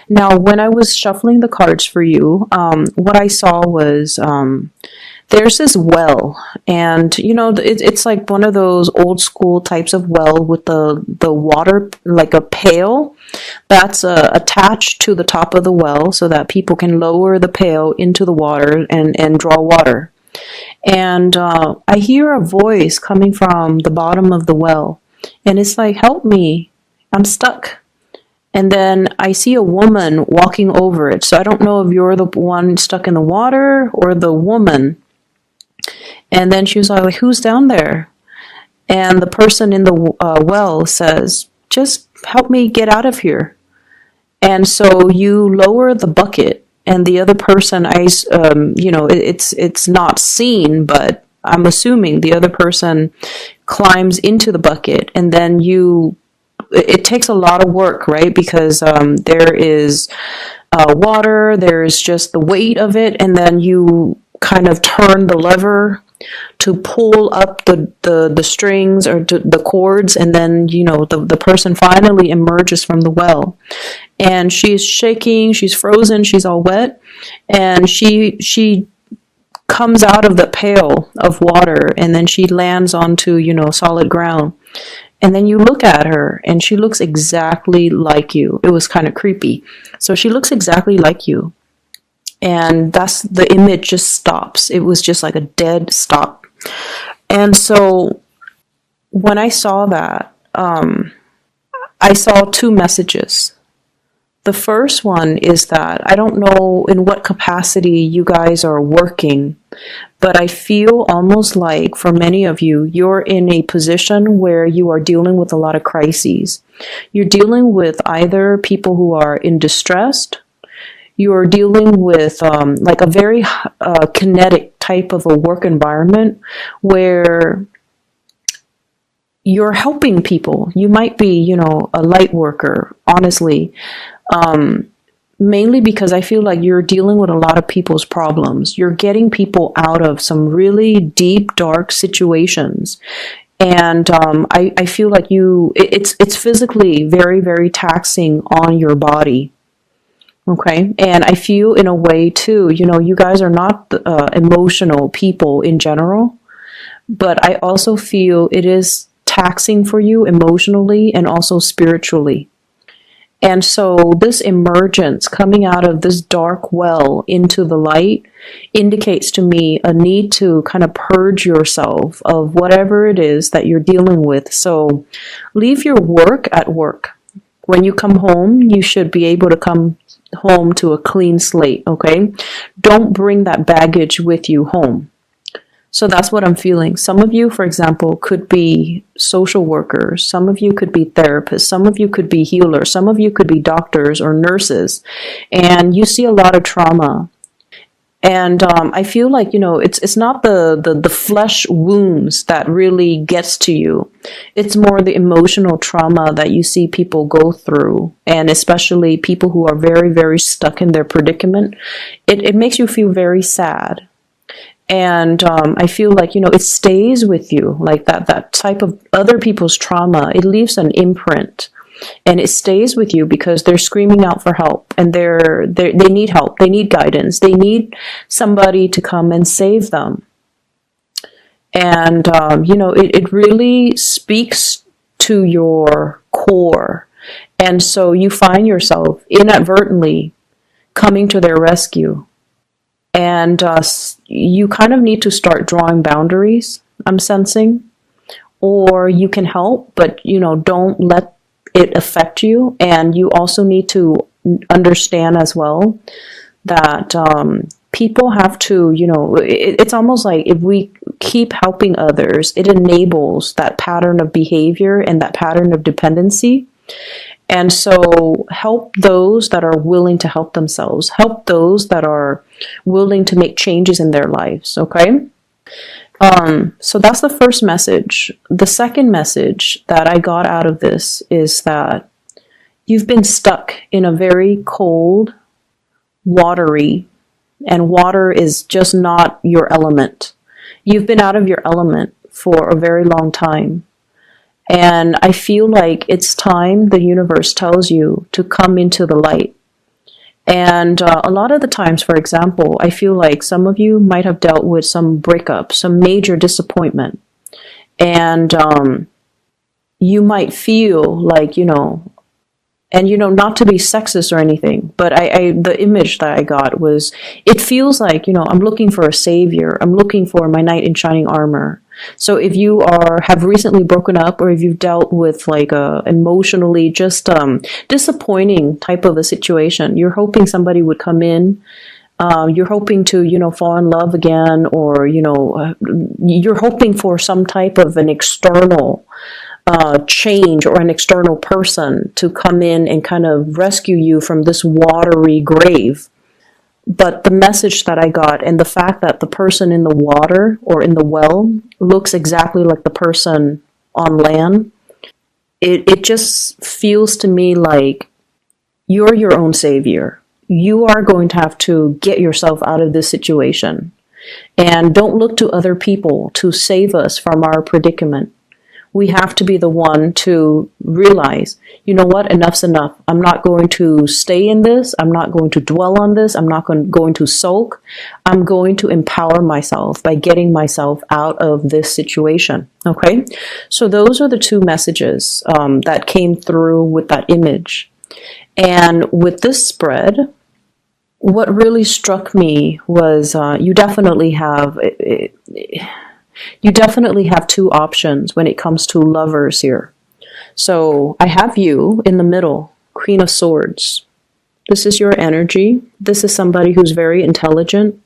Now, when I was shuffling the cards for you, what I saw was there's this well, and it's like one of those old school types of well with the water, like a pail that's attached to the top of the well so that people can lower the pail into the water and draw water. And I hear a voice coming from the bottom of the well, and it's like, help me, I'm stuck. And then I see a woman walking over it. So I don't know if you're the one stuck in the water or the woman. And then she was like, who's down there? And the person in the well says, just help me get out of here. And so you lower the bucket, and the other person, it's not seen, but I'm assuming the other person climbs into the bucket, and then it takes a lot of work, right? Because there is water, there's just the weight of it, and then you kind of turn the lever to pull up the strings or the cords, and then the person finally emerges from the well, and she's shaking, she's frozen, she's all wet, and she comes out of the pail of water, and then she lands onto solid ground. And then you look at her, and she looks exactly like you. It was kind of creepy. So she looks exactly like you. And the image just stops. It was just like a dead stop. And so when I saw that, I saw two messages. The first one is that I don't know in what capacity you guys are working, but I feel almost like for many of you, you're in a position where you are dealing with a lot of crises. You're dealing with either people who are in distress, you're dealing with like a very kinetic type of a work environment where you're helping people. You might be, a light worker, honestly. Mainly because I feel like you're dealing with a lot of people's problems. You're getting people out of some really deep, dark situations. And I feel like it's physically very, very taxing on your body. Okay. And I feel in a way too, you guys are not emotional people in general, but I also feel it is taxing for you emotionally and also spiritually. And so this emergence coming out of this dark well into the light indicates to me a need to kind of purge yourself of whatever it is that you're dealing with. So leave your work at work. When you come home, you should be able to come home to a clean slate, okay? Don't bring that baggage with you home. So that's what I'm feeling. Some of you, for example, could be social workers. Some of you could be therapists. Some of you could be healers. Some of you could be doctors or nurses. And you see a lot of trauma. And I feel like, it's not the flesh wounds that really gets to you. It's more the emotional trauma that you see people go through. And especially people who are very, very stuck in their predicament. It makes you feel very sad. And I feel like, it stays with you, like that type of other people's trauma. It leaves an imprint, and it stays with you because they're screaming out for help, and they need help. They need guidance. They need somebody to come and save them. And, it really speaks to your core. And so you find yourself inadvertently coming to their rescue. And you kind of need to start drawing boundaries, I'm sensing. Or you can help, but, don't let it affect you. And you also need to understand as well that people have to, it's almost like if we keep helping others, it enables that pattern of behavior and that pattern of dependency. And so help those that are willing to help themselves. Help those that are willing to make changes in their lives, okay? So that's the first message. The second message that I got out of this is that you've been stuck in a very cold, watery, and water is just not your element. You've been out of your element for a very long time. And I feel like it's time the universe tells you to come into the light. And a lot of the times, for example, I feel like some of you might have dealt with some breakup, some major disappointment. And you might feel like, and not to be sexist or anything, but the image that I got was, it feels like, I'm looking for a savior. I'm looking for my knight in shining armor. So if you have recently broken up, or if you've dealt with like a emotionally just disappointing type of a situation, you're hoping somebody would come in. You're hoping to, fall in love again, or, you're hoping for some type of an external change, or an external person to come in and kind of rescue you from this watery grave. But the message that I got, and the fact that the person in the water or in the well looks exactly like the person on land, it just feels to me like you're your own savior. You are going to have to get yourself out of this situation. And don't look to other people to save us from our predicament. We have to be the one to realize, you know what, enough's enough. I'm not going to stay in this. I'm not going to dwell on this. I'm not going to sulk. I'm going to empower myself by getting myself out of this situation. Okay? So those are the two messages that came through with that image. And with this spread, what really struck me was you definitely have two options when it comes to lovers here. So I have you in the middle, Queen of Swords. This is your energy. This is somebody who's very intelligent.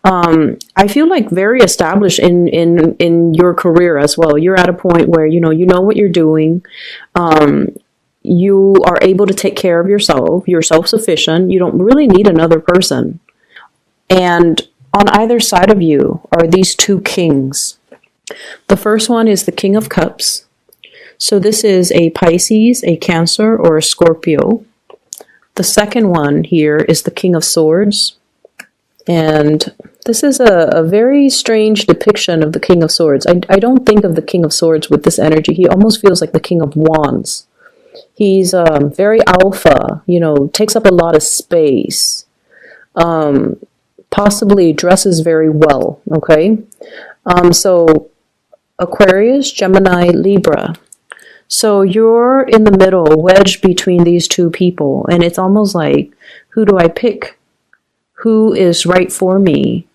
I feel like very established in your career as well. You're at a point where you know what you're doing. You are able to take care of yourself. You're self-sufficient. You don't really need another person. And on either side of you are these two kings. The first one is the King of Cups. So this is a Pisces, a Cancer, or a Scorpio. The second one here is the King of Swords. And this is a very strange depiction of the King of Swords. I don't think of the King of Swords with this energy. He almost feels like the King of Wands. He's very alpha, takes up a lot of space. Possibly dresses very well, okay? So Aquarius, Gemini, Libra. So you're in the middle, wedged between these two people, and it's almost like, who do I pick? Who is right for me?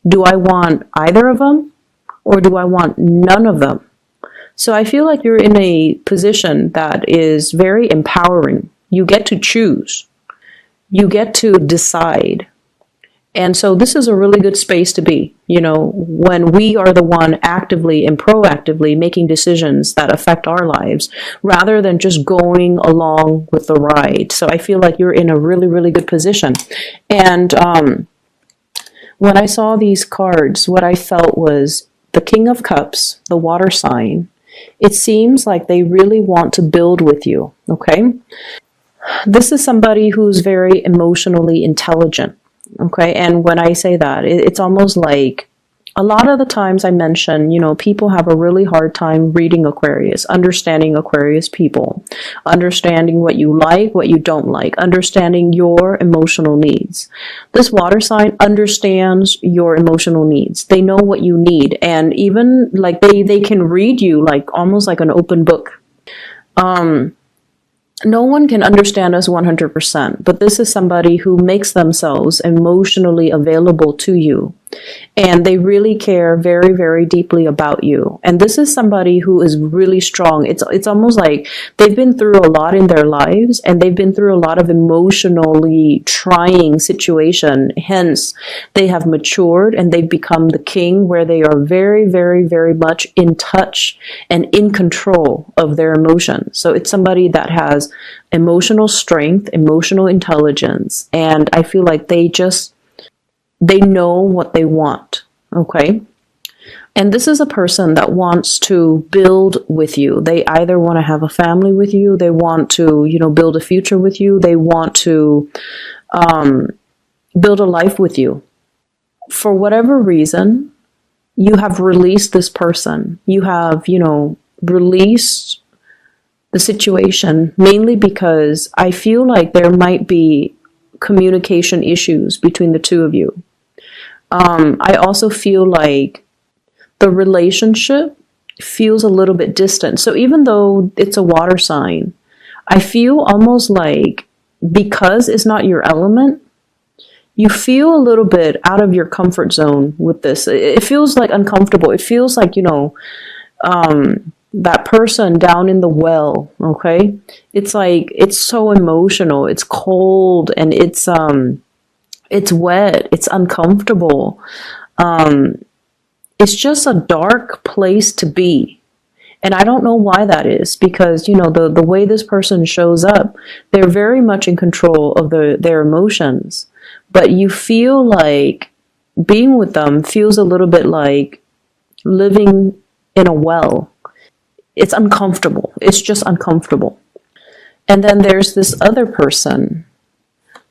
Do I want either of them, or do I want none of them? So I feel like you're in a position that is very empowering. You get to choose. You get to decide. And so this is a really good space to be, when we are the one actively and proactively making decisions that affect our lives, rather than just going along with the ride. So I feel like you're in a really, really good position. And when I saw these cards, what I felt was the King of Cups, the water sign. It seems like they really want to build with you, okay? This is somebody who's very emotionally intelligent. Okay, and when I say that, it's almost like a lot of the times I mention, people have a really hard time reading Aquarius, understanding Aquarius people, understanding what you like, what you don't like, understanding your emotional needs. This water sign understands your emotional needs. They know what you need, and even like they can read you like almost like an open book. No one can understand us 100%, but this is somebody who makes themselves emotionally available to you. And they really care very, very deeply about you. And this is somebody who is really strong. It's almost like they've been through a lot in their lives, and they've been through a lot of emotionally trying situation. Hence, they have matured and they've become the king, where they are very, very, very much in touch and in control of their emotions. So it's somebody that has emotional strength, emotional intelligence, and I feel like they know what they want, okay? And this is a person that wants to build with you. They either want to have a family with you, they want to, build a future with you, they want to build a life with you. For whatever reason, you have released this person. You have, released the situation, mainly because I feel like there might be communication issues between the two of you. I also feel like the relationship feels a little bit distant. So even though it's a water sign, I feel almost like because it's not your element, you feel a little bit out of your comfort zone with this. It feels like uncomfortable. It feels like, that person down in the well, okay? It's like, it's so emotional. It's cold and it's wet. It's uncomfortable. It's just a dark place to be. And I don't know why that is, because, the way this person shows up, they're very much in control of their emotions. But you feel like being with them feels a little bit like living in a well. It's uncomfortable. It's just uncomfortable. And then there's this other person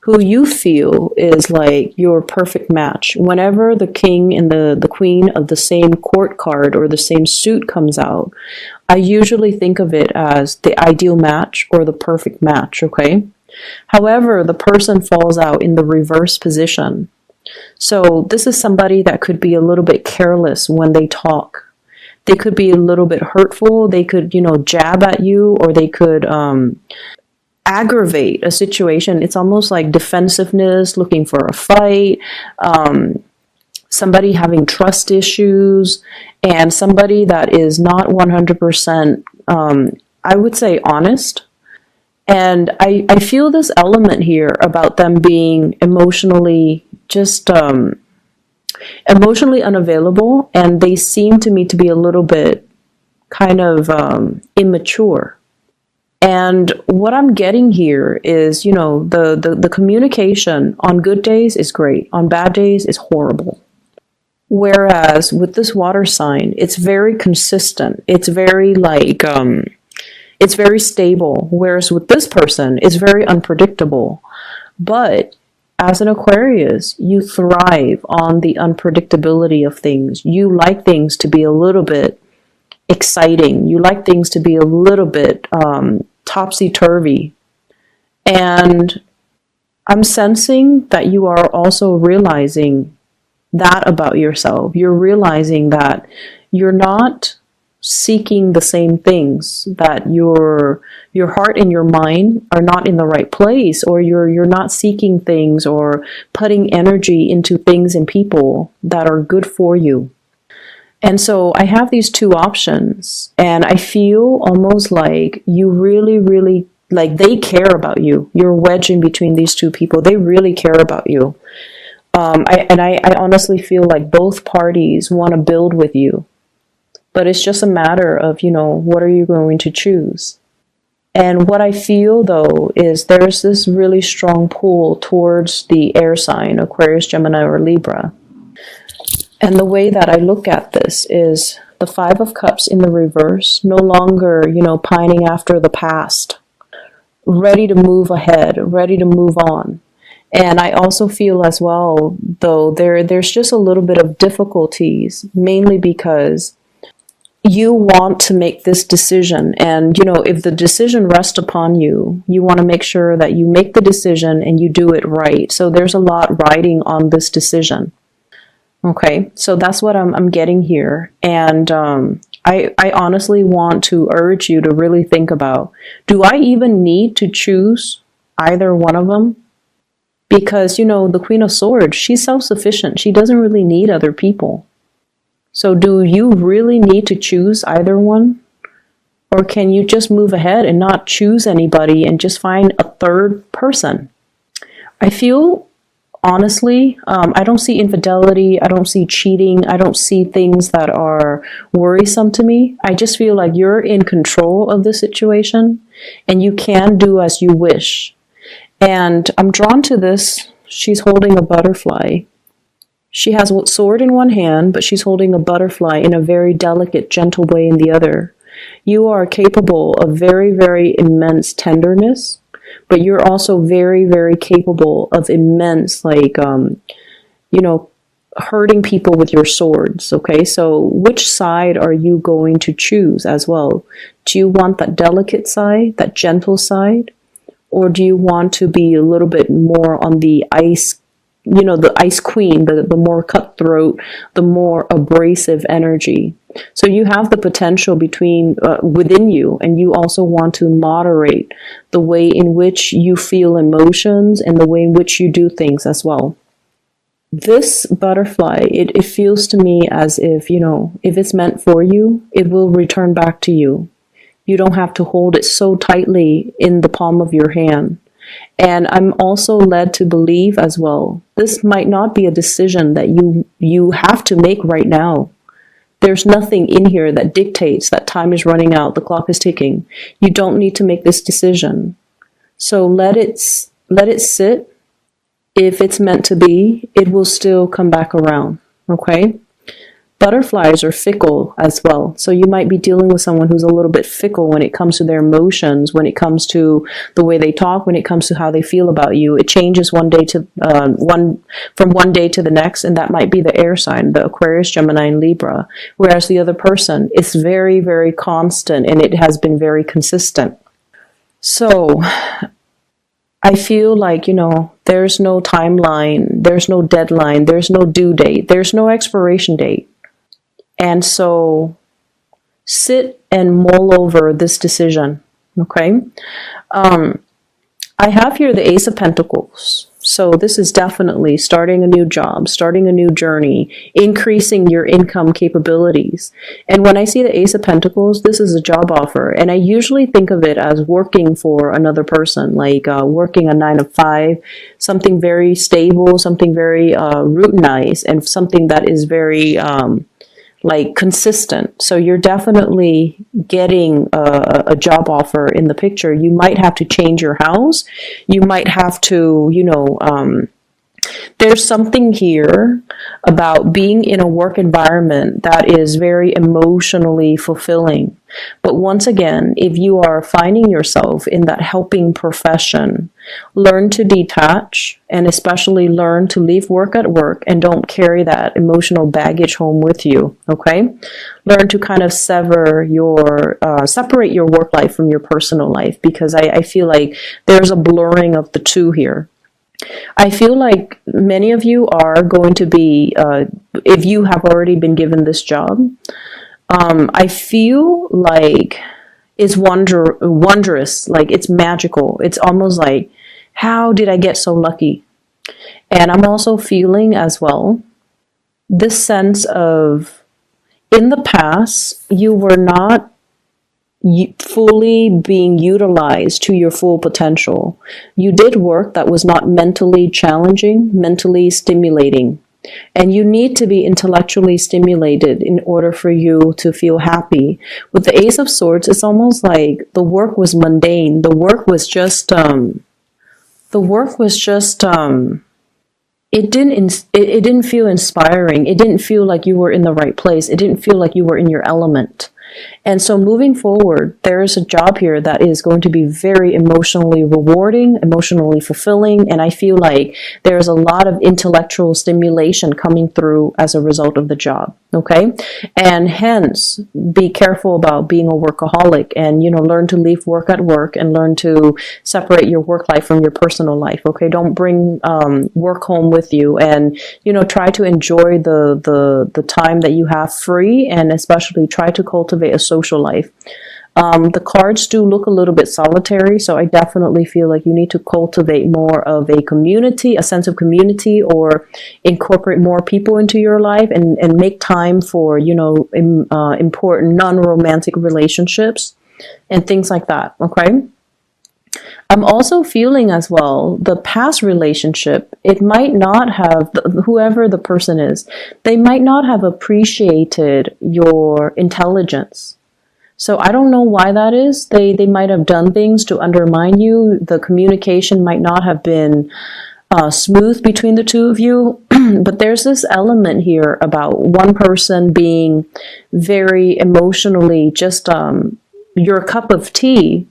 who you feel is like your perfect match. Whenever the king and the queen of the same court card or the same suit comes out, I usually think of it as the ideal match or the perfect match, okay? However, the person falls out in the reverse position. So this is somebody that could be a little bit careless when they talk. They could be a little bit hurtful. They could, jab at you, or they could aggravate a situation. It's almost like defensiveness, looking for a fight, somebody having trust issues, and somebody that is not 100%, I would say, honest. And I feel this element here about them being emotionally emotionally unavailable, and they seem to me to be a little bit kind of immature. And what I'm getting here is, the communication on good days is great. On bad days is horrible. Whereas with this water sign, it's very consistent. It's very it's very stable. Whereas with this person, it's very unpredictable. But as an Aquarius, you thrive on the unpredictability of things. You like things to be a little bit exciting. You like things to be a little bit topsy-turvy. And I'm sensing that you are also realizing that about yourself. You're realizing that you're not seeking the same things, that your heart and your mind are not in the right place, or you're not seeking things or putting energy into things and people that are good for you. And so I have these two options, and I feel almost like you really, really, like they care about you. You're wedging between these two people. They really care about you. I honestly feel like both parties want to build with you. But it's just a matter of, what are you going to choose? And what I feel, though, is there's this really strong pull towards the air sign, Aquarius, Gemini, or Libra. And the way that I look at this is the Five of Cups in the reverse, no longer, pining after the past, ready to move ahead, ready to move on. And I also feel as well, though, there's just a little bit of difficulties, mainly because you want to make this decision. And, if the decision rests upon you, you want to make sure that you make the decision and you do it right. So there's a lot riding on this decision. Okay, so that's what I'm getting here. And I honestly want to urge you to really think about, do I even need to choose either one of them? Because, the Queen of Swords, she's self-sufficient. She doesn't really need other people. So do you really need to choose either one? Or can you just move ahead and not choose anybody and just find a third person? I feel, honestly, I don't see infidelity. I don't see cheating. I don't see things that are worrisome to me. I just feel like you're in control of the situation and you can do as you wish. And I'm drawn to this. She's holding a butterfly. She has a sword in one hand, but she's holding a butterfly in a very delicate, gentle way in the other. You are capable of very, very immense tenderness, but you're also very, very capable of immense, hurting people with your swords, okay? So which side are you going to choose as well? Do you want that delicate side, that gentle side? Or do you want to be a little bit more on the ice, the ice queen, the more cutthroat, the more abrasive energy? So you have the potential within you, and you also want to moderate the way in which you feel emotions and the way in which you do things as well. This butterfly, it feels to me as if, if it's meant for you, it will return back to you. You don't have to hold it so tightly in the palm of your hand. And I'm also led to believe as well, this might not be a decision that you have to make right now. There's nothing in here that dictates that time is running out, the clock is ticking. You don't need to make this decision. So let it sit. If it's meant to be, it will still come back around, okay? Butterflies are fickle as well. So you might be dealing with someone who's a little bit fickle when it comes to their emotions, when it comes to the way they talk, when it comes to how they feel about you. It changes from one day to the next, and that might be the air sign, the Aquarius, Gemini, and Libra. Whereas the other person is very, very constant, and it has been very consistent. So I feel like, there's no timeline, there's no deadline, there's no due date, there's no expiration date. And so sit and mull over this decision, okay? I have here the Ace of Pentacles. So this is definitely starting a new job, starting a new journey, increasing your income capabilities. And when I see the Ace of Pentacles, this is a job offer. And I usually think of it as working for another person, like working a 9 to 5, something very stable, something very routinized, and something that is very consistent. So you're definitely getting a job offer in the picture. You might have to change your house. You might have to, there's something here about being in a work environment that is very emotionally fulfilling. But once again, if you are finding yourself in that helping profession, learn to detach, and especially learn to leave work at work and don't carry that emotional baggage home with you, okay? Learn to kind of separate your work life from your personal life, because I feel like there's a blurring of the two here. I feel like many of you are going to be, if you have already been given this job, I feel like it's wondrous, like it's magical. It's almost like, how did I get so lucky? And I'm also feeling as well this sense of, in the past, you were not fully being utilized to your full potential. You did work that was not mentally challenging, mentally stimulating. And you need to be intellectually stimulated in order for you to feel happy. With the Ace of Swords, it's almost like the work was mundane. The work was just, it didn't feel inspiring. It didn't feel like you were in the right place. It didn't feel like you were in your element. And so moving forward, there is a job here that is going to be very emotionally rewarding, emotionally fulfilling, and I feel like there's a lot of intellectual stimulation coming through as a result of the job, okay? And hence, be careful about being a workaholic and, learn to leave work at work and learn to separate your work life from your personal life, okay? Don't bring work home with you, and, try to enjoy the time that you have free, and especially try to cultivate a social life. The cards do look a little bit solitary, so I definitely feel like you need to cultivate more of a community, a sense of community, or incorporate more people into your life and make time for, important non-romantic relationships and things like that, okay? I'm also feeling as well, the past relationship, it might not have, whoever the person is, they might not have appreciated your intelligence. So I don't know why that is. They might have done things to undermine you. The communication might not have been smooth between the two of you. But there's this element here about one person being very emotionally just your cup of tea,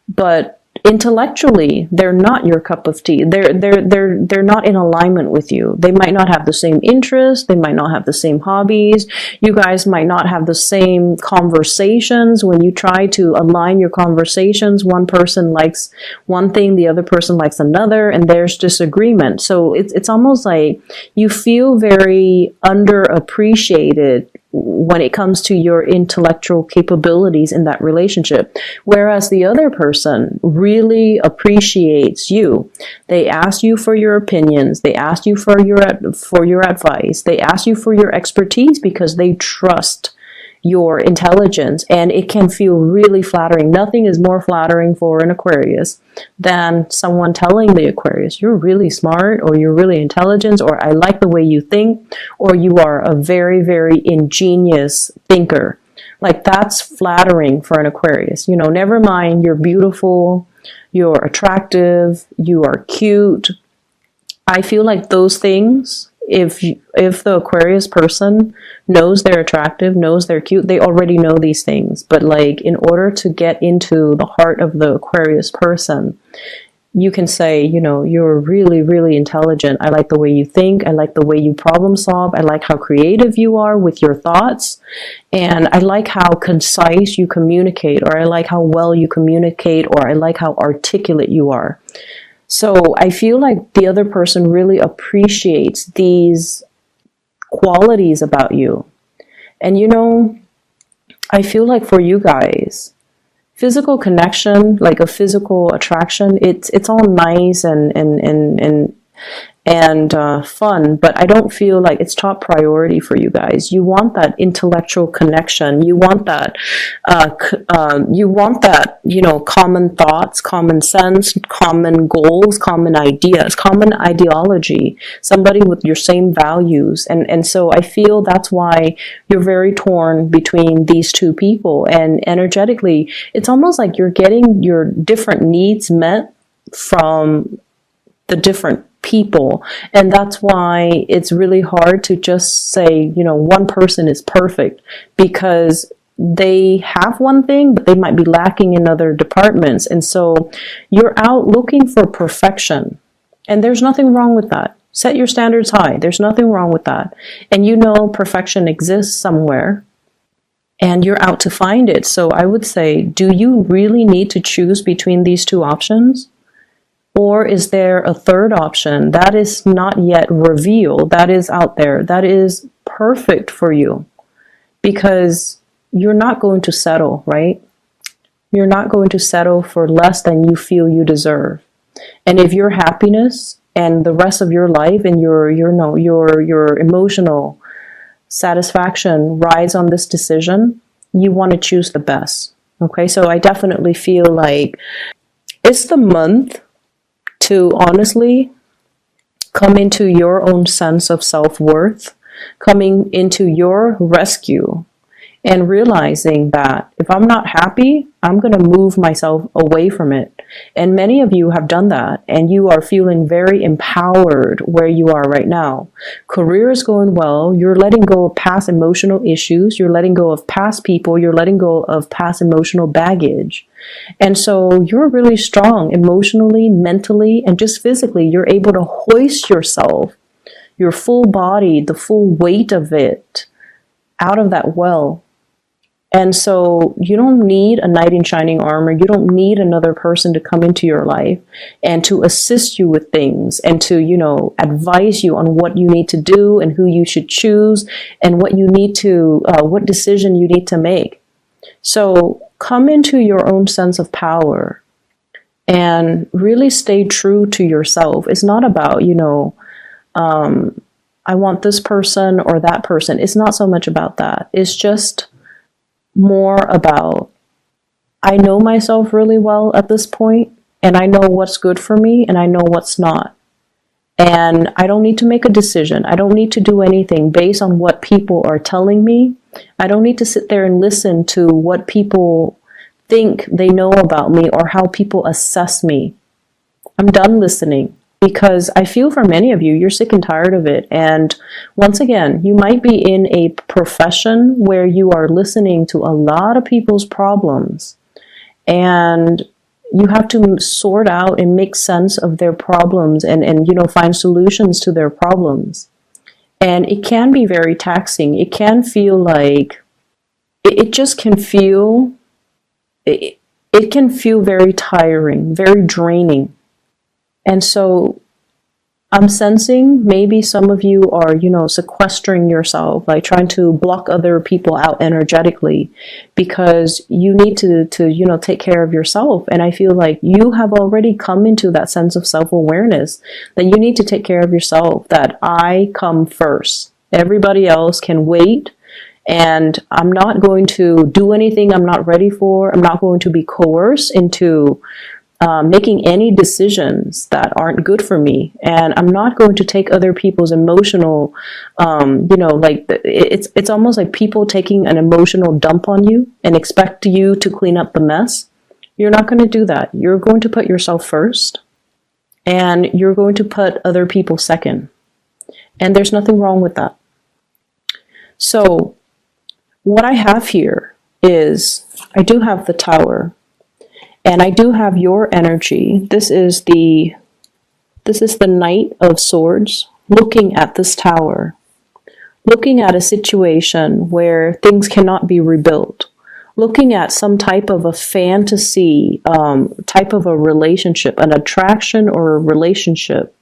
but intellectually they're not your cup of tea. They're not in alignment with you. They might not have the same interests, they might not have the same hobbies, you guys might not have the same conversations. When you try to align your conversations, one person likes one thing, the other person likes another, and there's disagreement. So it's almost like you feel very underappreciated when it comes to your intellectual capabilities in that relationship. Whereas the other person really appreciates you. They ask you for your opinions. They ask you for your advice. They ask you for your expertise because they trust your intelligence, and it can feel really flattering. Nothing is more flattering for an Aquarius than someone telling the Aquarius, you're really smart, or you're really intelligent, or I like the way you think, or you are a very, very ingenious thinker. Like, that's flattering for an Aquarius. You know, never mind you're beautiful, you're attractive, you are cute. I feel like those things, if the Aquarius person knows they're attractive, knows they're cute, they already know these things. But like, in order to get into the heart of the Aquarius person, you can say, you know, you're really, really intelligent. I like the way you think. I like the way you problem solve. I like how creative you are with your thoughts. And I like how concise you communicate, or I like how well you communicate, or I like how articulate you are. So I feel like the other person really appreciates these qualities about you. And you know, I feel like for you guys, physical connection, like a physical attraction, it's all nice and fun, but I don't feel like it's top priority for you guys. You want that intellectual connection. You want that, you know, common thoughts, common sense, common goals, common ideas, common ideology, somebody with your same values. And so I feel that's why you're very torn between these two people. And energetically, it's almost like you're getting your different needs met from the different people. And that's why it's really hard to just say, you know, one person is perfect, because they have one thing, but they might be lacking in other departments. And so you're out looking for perfection. And there's nothing wrong with that. Set your standards high. There's nothing wrong with that. And you know perfection exists somewhere, and you're out to find it. So I would say, do you really need to choose between these two options? Or is there a third option that is not yet revealed, that is out there, that is perfect for you? Because you're not going to settle, right? You're not going to settle for less than you feel you deserve. And if your happiness and the rest of your life and your emotional satisfaction rides on this decision, you want to choose the best. Okay, so I definitely feel like it's the month to honestly come into your own sense of self-worth, coming into your rescue, and realizing that if I'm not happy, I'm going to move myself away from it. And many of you have done that, and you are feeling very empowered where you are right now. Career is going well. You're letting go of past emotional issues. You're letting go of past people. You're letting go of past emotional baggage. And so you're really strong emotionally, mentally, and just physically. You're able to hoist yourself, your full body, the full weight of it, out of that well. And so you don't need a knight in shining armor. You don't need another person to come into your life and to assist you with things and to, you know, advise you on what you need to do and who you should choose and what you need to, what decision you need to make. So come into your own sense of power and really stay true to yourself. It's not about, you know, I want this person or that person. It's not so much about that. It's just more about, I know myself really well at this point, and I know what's good for me, and I know what's not. And I don't need to make a decision. I don't need to do anything based on what people are telling me. I don't need to sit there and listen to what people think they know about me or how people assess me. I'm done listening. Because I feel for many of you, you're sick and tired of it. And once again, you might be in a profession where you are listening to a lot of people's problems. And you have to sort out and make sense of their problems and find solutions to their problems. And it can be very taxing. It can feel like, it just can feel, it can feel very tiring, very draining. And so I'm sensing maybe some of you are, sequestering yourself, like trying to block other people out energetically because you need to take care of yourself. And I feel like you have already come into that sense of self-awareness that you need to take care of yourself, that I come first. Everybody else can wait. And I'm not going to do anything I'm not ready for. I'm not going to be coerced into making any decisions that aren't good for me. And I'm not going to take other people's emotional, it's almost like people taking an emotional dump on you and expect you to clean up the mess. You're not going to do that. You're going to put yourself first and you're going to put other people second. And there's nothing wrong with that. So what I have here is, I do have the Tower. And I do have your energy. This is the Knight of Swords looking at this Tower, looking at a situation where things cannot be rebuilt, looking at some type of a fantasy, type of a relationship, an attraction or a relationship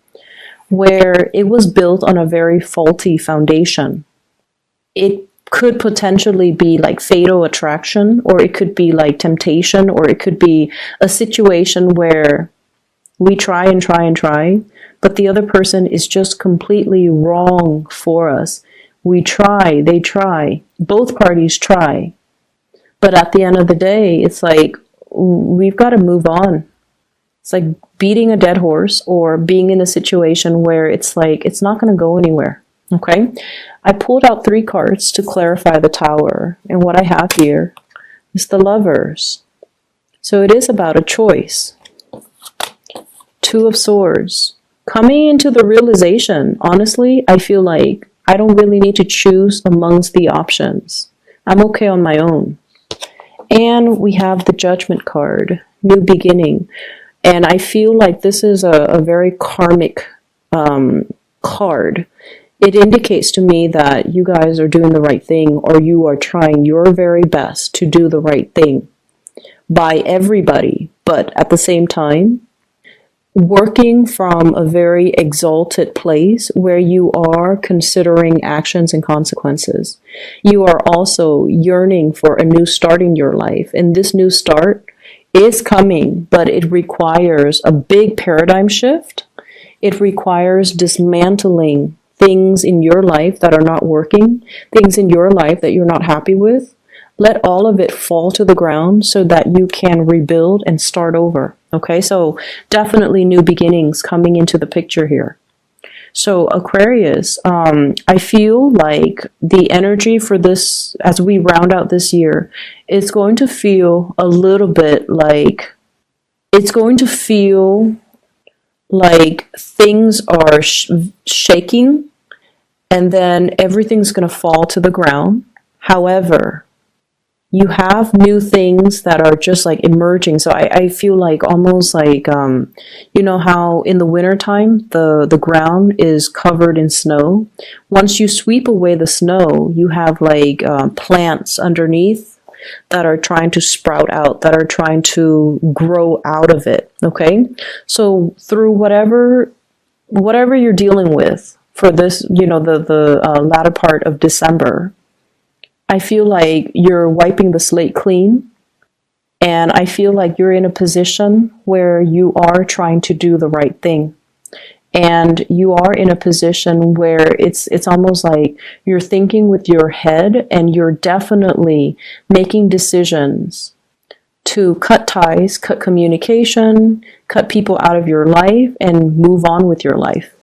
where it was built on a very faulty foundation. It could potentially be like fatal attraction, or it could be like temptation, or it could be a situation where we try and try and try, but the other person is just completely wrong for us. We try, they try, both parties try. But at the end of the day, it's like, we've got to move on. It's like beating a dead horse or being in a situation where it's like, it's not going to go anywhere. Okay, I pulled out 3 cards to clarify the Tower, and what I have here is the Lovers. So it is about a choice. 2 of Swords. Coming into the realization, honestly, I feel like I don't really need to choose amongst the options. I'm okay on my own. And we have the Judgment card, New Beginning. And I feel like this is a very karmic card. It indicates to me that you guys are doing the right thing, or you are trying your very best to do the right thing by everybody, but at the same time, working from a very exalted place where you are considering actions and consequences. You are also yearning for a new start in your life, and this new start is coming, but it requires a big paradigm shift. It requires dismantling things in your life that are not working, things in your life that you're not happy with. Let all of it fall to the ground so that you can rebuild and start over. Okay, so definitely new beginnings coming into the picture here. So Aquarius, I feel like the energy for this, as we round out this year, is going to feel a little bit like, it's going to feel like things are shaking and then everything's going to fall to the ground. However, you have new things that are just like emerging. So I feel like almost like, you know how in the wintertime, the ground is covered in snow. Once you sweep away the snow, you have like plants underneath that are trying to sprout out, that are trying to grow out of it. Okay. So through whatever you're dealing with for this, you know, the latter part of December, I feel like you're wiping the slate clean, and I feel like you're in a position where you are trying to do the right thing, and you are in a position where it's almost like you're thinking with your head, and you're definitely making decisions to cut ties, cut communication, cut people out of your life, and move on with your life.